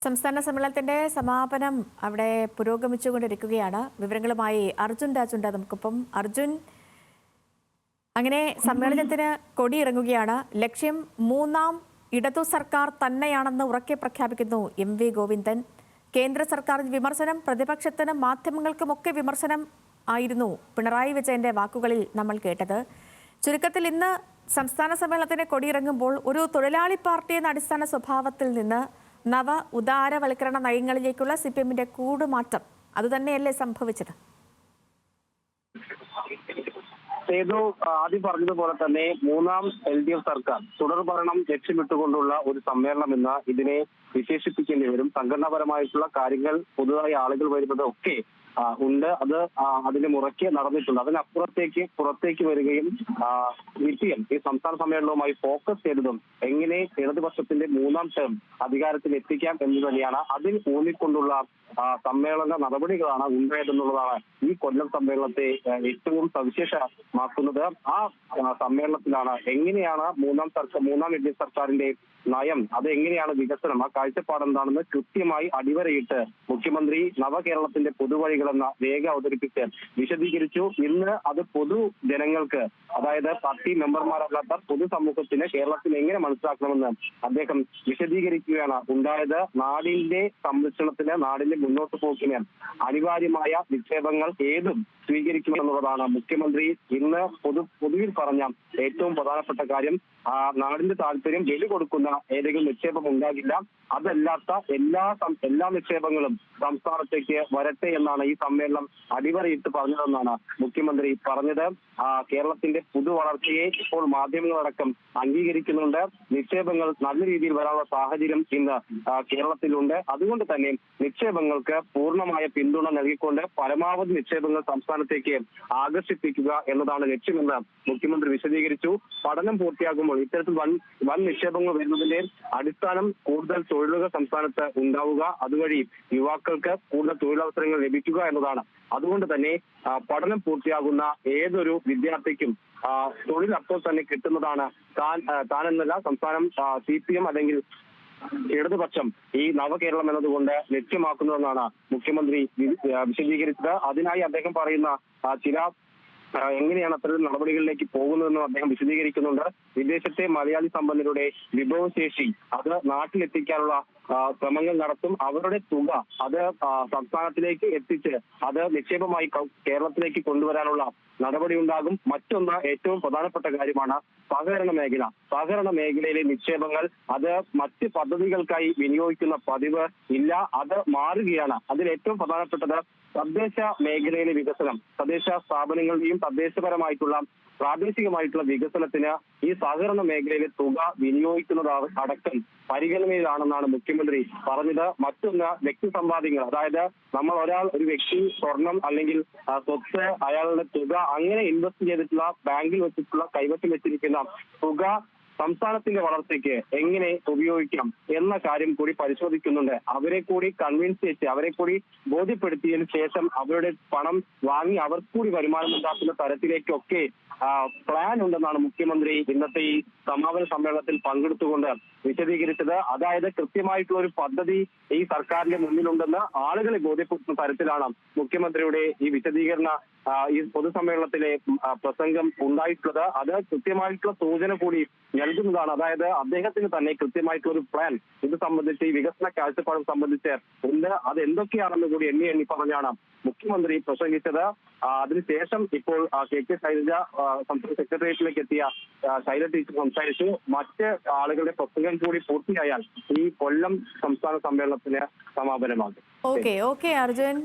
സംസ്ഥാന സമ്മേളനത്തിന്റെ സമാപനം അവിടെ പുരോഗമിച്ചുകൊണ്ടിരിക്കുകയാണ്. വിവരങ്ങളുമായി അർജുൻ രാജുണ്ട് നമുക്കൊപ്പം. അർജുൻ, അങ്ങനെ സമ്മേളനത്തിന് കൊടിയിറങ്ങുകയാണ്. ലക്ഷ്യം മൂന്നാം ഇടതു സർക്കാർ തന്നെയാണെന്ന് ഉറക്കെ പ്രഖ്യാപിക്കുന്നു MV ഗോവിന്ദൻ. കേന്ദ്ര സർക്കാരിന് വിമർശനം, പ്രതിപക്ഷത്തിനും മാധ്യമങ്ങൾക്കുമൊക്കെ വിമർശനം ആയിരുന്നു പിണറായി വിജയന്റെ വാക്കുകളിൽ നമ്മൾ കേട്ടത്. ചുരുക്കത്തിൽ ഇന്ന് സംസ്ഥാന സമ്മേളനത്തിന് കൊടിയിറങ്ങുമ്പോൾ ഒരു തൊഴിലാളി പാർട്ടി എന്ന അടിസ്ഥാന സ്വഭാവത്തിൽ നിന്ന് നവ ഉദാരവൽക്കരണ നയങ്ങളിലേക്കുള്ള CPM-ന്റെ കൂടുമാറ്റം അതുതന്നെയല്ലേ സംഭവിച്ചത്? ആദ്യം പറഞ്ഞതുപോലെ തന്നെ മൂന്നാം LDF സർക്കാർ തുടർഭരണം ലക്ഷ്യമിട്ടുകൊണ്ടുള്ള ഒരു സമ്മേളനം എന്ന ഇതിനെ വിശേഷിപ്പിക്കേണ്ടി വരും. സംഘടനാപരമായിട്ടുള്ള കാര്യങ്ങൾ പുതുതായി ആളുകൾ വരുന്നത് ഒക്കെ ഉണ്ട്. അത് അതിന്റെ മുറയ്ക്ക് നടന്നിട്ടുണ്ട്. അതിനപ്പുറത്തേക്ക് പുറത്തേക്ക് വരികയും വിഷയം ഈ സംസ്ഥാന സമ്മേളനവുമായി ഫോക്കസ് ചെയ്തതും എങ്ങനെ ഇടതുപക്ഷത്തിന്റെ മൂന്നാം ടേം അധികാരത്തിൽ എത്തിക്കാം എന്ന് തന്നെയാണ്. അതിൽ ഊന്നിക്കൊണ്ടുള്ള സമ്മേളന നടപടികളാണ് ഉണ്ടായതെന്നുള്ളതാണ് ഈ കൊല്ലം സമ്മേളനത്തെ ഏറ്റവും സവിശേഷമാക്കുന്നത്. ആ സമ്മേളനത്തിലാണ് എങ്ങനെയാണ് മൂന്നാം LDF സർക്കാരിന്റെ നയം, അത് എങ്ങനെയാണ് വികസനം, ആ കാഴ്ചപ്പാട് എന്താണെന്ന് കൃത്യമായി അടിവരയിട്ട് മുഖ്യമന്ത്രി നവകേരളത്തിന്റെ പൊതുവഴികളെന്ന രേഖ അവതരിപ്പിച്ച് വിശദീകരിച്ചു. ഇന്ന് അത് പൊതുജനങ്ങൾക്ക്, അതായത് പാർട്ടി മെമ്പർമാരല്ലാത്ത പൊതുസമൂഹത്തിന് കേരളത്തിൽ എങ്ങനെ മനസ്സിലാക്കണമെന്ന് അദ്ദേഹം വിശദീകരിക്കുകയാണ് ഉണ്ടായത്. നാടിന്റെ സംരക്ഷണത്തിന്, നാടിന്റെ മുന്നോട്ട് പോക്കിന് അനിവാര്യമായ നിക്ഷേപങ്ങൾ ഏതും സ്വീകരിക്കുമെന്നുള്ളതാണ് മുഖ്യമന്ത്രി ഇന്ന് പൊതുവിൽ പറഞ്ഞ ഏറ്റവും പ്രധാനപ്പെട്ട കാര്യം. നാടിന്റെ താല്പര്യം ബലി കൊടുക്കുന്ന ഏതെങ്കിലും നിക്ഷേപം ഉണ്ടാകില്ല. അതല്ലാത്ത എല്ലാ നിക്ഷേപങ്ങളും സംസ്ഥാനത്തേക്ക് വരട്ടെ എന്നാണ് ഈ സമ്മേളനം അടിവരയിട്ട് പറഞ്ഞതെന്നാണ് മുഖ്യമന്ത്രി പറഞ്ഞത്. കേരളത്തിന്റെ പുതുവളർച്ചയെ ഇപ്പോൾ മാധ്യമങ്ങളടക്കം അംഗീകരിക്കുന്നുണ്ട്. നിക്ഷേപങ്ങൾ നല്ല രീതിയിൽ വരാനുള്ള സാഹചര്യം ഇന്ന് കേരളത്തിലുണ്ട്. അതുകൊണ്ട് തന്നെ നിക്ഷേപങ്ങൾക്ക് പൂർണ്ണമായ പിന്തുണ നൽകിക്കൊണ്ട് പരമാവധി നിക്ഷേപങ്ങൾ സംസ്ഥാനത്തേക്ക് ആകർഷിപ്പിക്കുക എന്നതാണ് ലക്ഷ്യമെന്ന് മുഖ്യമന്ത്രി വിശദീകരിച്ചു. പഠനം പൂർത്തിയാകുമ്പോൾ ഇത്തരത്തിൽ വൻ നിക്ഷേപങ്ങൾ വരുന്നതിന്റെ അടിസ്ഥാനം കൂടുതൽ തൊഴിലുകൾ സംസ്ഥാനത്ത് ഉണ്ടാവുക, അതുവഴി യുവാക്കൾക്ക് കൂടുതൽ തൊഴിലവസരങ്ങൾ ലഭിക്കുക എന്നതാണ്. അതുകൊണ്ട് തന്നെ പഠനം പൂർത്തിയാകുന്ന ഏതൊരു വിദ്യാർത്ഥിക്കും തൊഴിൽ അപ്പോൾ തന്നെ കിട്ടുന്നതാണ് താനെന്നല്ല സംസ്ഥാനം CPM അല്ലെങ്കിൽ ഇടതുപക്ഷം ഈ നവകേരളം എന്നതുകൊണ്ട് ലക്ഷ്യമാക്കുന്നതെന്നാണ് മുഖ്യമന്ത്രി വിശദീകരിച്ചത്. അതിനായി അദ്ദേഹം പറയുന്ന ചില എങ്ങനെയാണ് അത്തരം നടപടികളിലേക്ക് പോകുന്നതെന്നും അദ്ദേഹം വിശദീകരിക്കുന്നുണ്ട്. വിദേശത്തെ മലയാളി സമ്പന്നരുടെ വിഭവശേഷി അത് നാട്ടിലെത്തിക്കാനുള്ള ശ്രമങ്ങൾ നടത്തും. അവരുടെ തുക അത് സംസ്ഥാനത്തിലേക്ക് എത്തിച്ച് അത് നിക്ഷേപമായി കേരളത്തിലേക്ക് കൊണ്ടുവരാനുള്ള നടപടി ഉണ്ടാകും. മറ്റൊന്ന് ഏറ്റവും പ്രധാനപ്പെട്ട കാര്യമാണ് സഹകരണ മേഖലയിലെ നിക്ഷേപങ്ങൾ അത് മറ്റ് പദ്ധതികൾക്കായി വിനിയോഗിക്കുന്ന പതിവ് ഇല്ല, അത് മാറുകയാണ്. അതിൽ ഏറ്റവും പ്രധാനപ്പെട്ടത് തദ്ദേശ മേഖലയിലെ വികസനം, തദ്ദേശ സ്ഥാപനങ്ങളുടെയും തദ്ദേശപരമായിട്ടുള്ള പ്രാദേശികമായിട്ടുള്ള വികസനത്തിന് ഈ സഹകരണ മേഖലയിലെ തുക വിനിയോഗിക്കുന്നത് അടക്കം പരിഗണനയിലാണെന്നാണ് മുഖ്യമന്ത്രി പറഞ്ഞത്. മറ്റൊന്ന് വ്യക്തി സമ്പാദ്യങ്ങൾ, അതായത് ഒരു വ്യക്തി സ്വർണം അല്ലെങ്കിൽ സ്വത്ത്, അയാളുടെ തുക അങ്ങനെ ഇൻവെസ്റ്റ് ചെയ്തിട്ടുള്ള ബാങ്കിൽ വെച്ചിട്ടുള്ള കൈവശം വെച്ചിരിക്കുന്ന തുക സംസ്ഥാനത്തിന്റെ വളർച്ചയ്ക്ക് എങ്ങനെ ഉപയോഗിക്കാം എന്ന കാര്യം കൂടി പരിശോധിക്കുന്നുണ്ട്. അവരെ കൂടി കൺവിൻസ് ചെയ്ത് അവരെ കൂടി ബോധ്യപ്പെടുത്തിയതിനു ശേഷം അവരുടെ പണം വാങ്ങി അവർക്ക് കൂടി വരുമാനം ഉണ്ടാക്കുന്ന തരത്തിലേക്കൊക്കെ പ്ലാൻ ഉണ്ടെന്നാണ് മുഖ്യമന്ത്രി ഇന്നത്തെ ഈ സമാപന സമ്മേളനത്തിൽ പങ്കെടുത്തുകൊണ്ട് വിശദീകരിച്ചത്. അതായത് കൃത്യമായിട്ടുള്ള ഒരു പദ്ധതി ഈ സർക്കാരിന്റെ മുന്നിലുണ്ടെന്ന് ആളുകളെ ബോധ്യപ്പെടുത്തുന്ന തരത്തിലാണ് മുഖ്യമന്ത്രിയുടെ ഈ വിശദീകരണ ഈ പൊതുസമ്മേളനത്തിലെ പ്രസംഗം ഉണ്ടായിട്ടുള്ളത്. അത് കൃത്യമായിട്ടുള്ള സൂചന കൂടി നൽകുന്നതാണ്. അതായത് അദ്ദേഹത്തിന് തന്നെ കൃത്യമായിട്ടുള്ള ഒരു പ്ലാൻ ഇത് സംബന്ധിച്ച്, ഈ വികസന കാഴ്ചപ്പാട് സംബന്ധിച്ച് ഉണ്ട്. അത് എന്തൊക്കെയാണെന്ന് കൂടി എണ്ണി പറഞ്ഞാണ് മുഖ്യമന്ത്രി പ്രസംഗിച്ചത്. അതിനുശേഷം ഇപ്പോൾ KK ശൈലജ സംസ്ഥാന സെക്രട്ടേറിയറ്റിലേക്ക് എത്തിയ ശൈലജ ടീച്ചർ സംസാരിച്ചു. മറ്റ് ആളുകളുടെ പ്രസംഗം കൂടി പൂർത്തിയായാൽ ഈ കൊല്ലം സംസ്ഥാന സമ്മേളനത്തിന് സമാപനമാകും. ഓക്കെ അർജുൻ.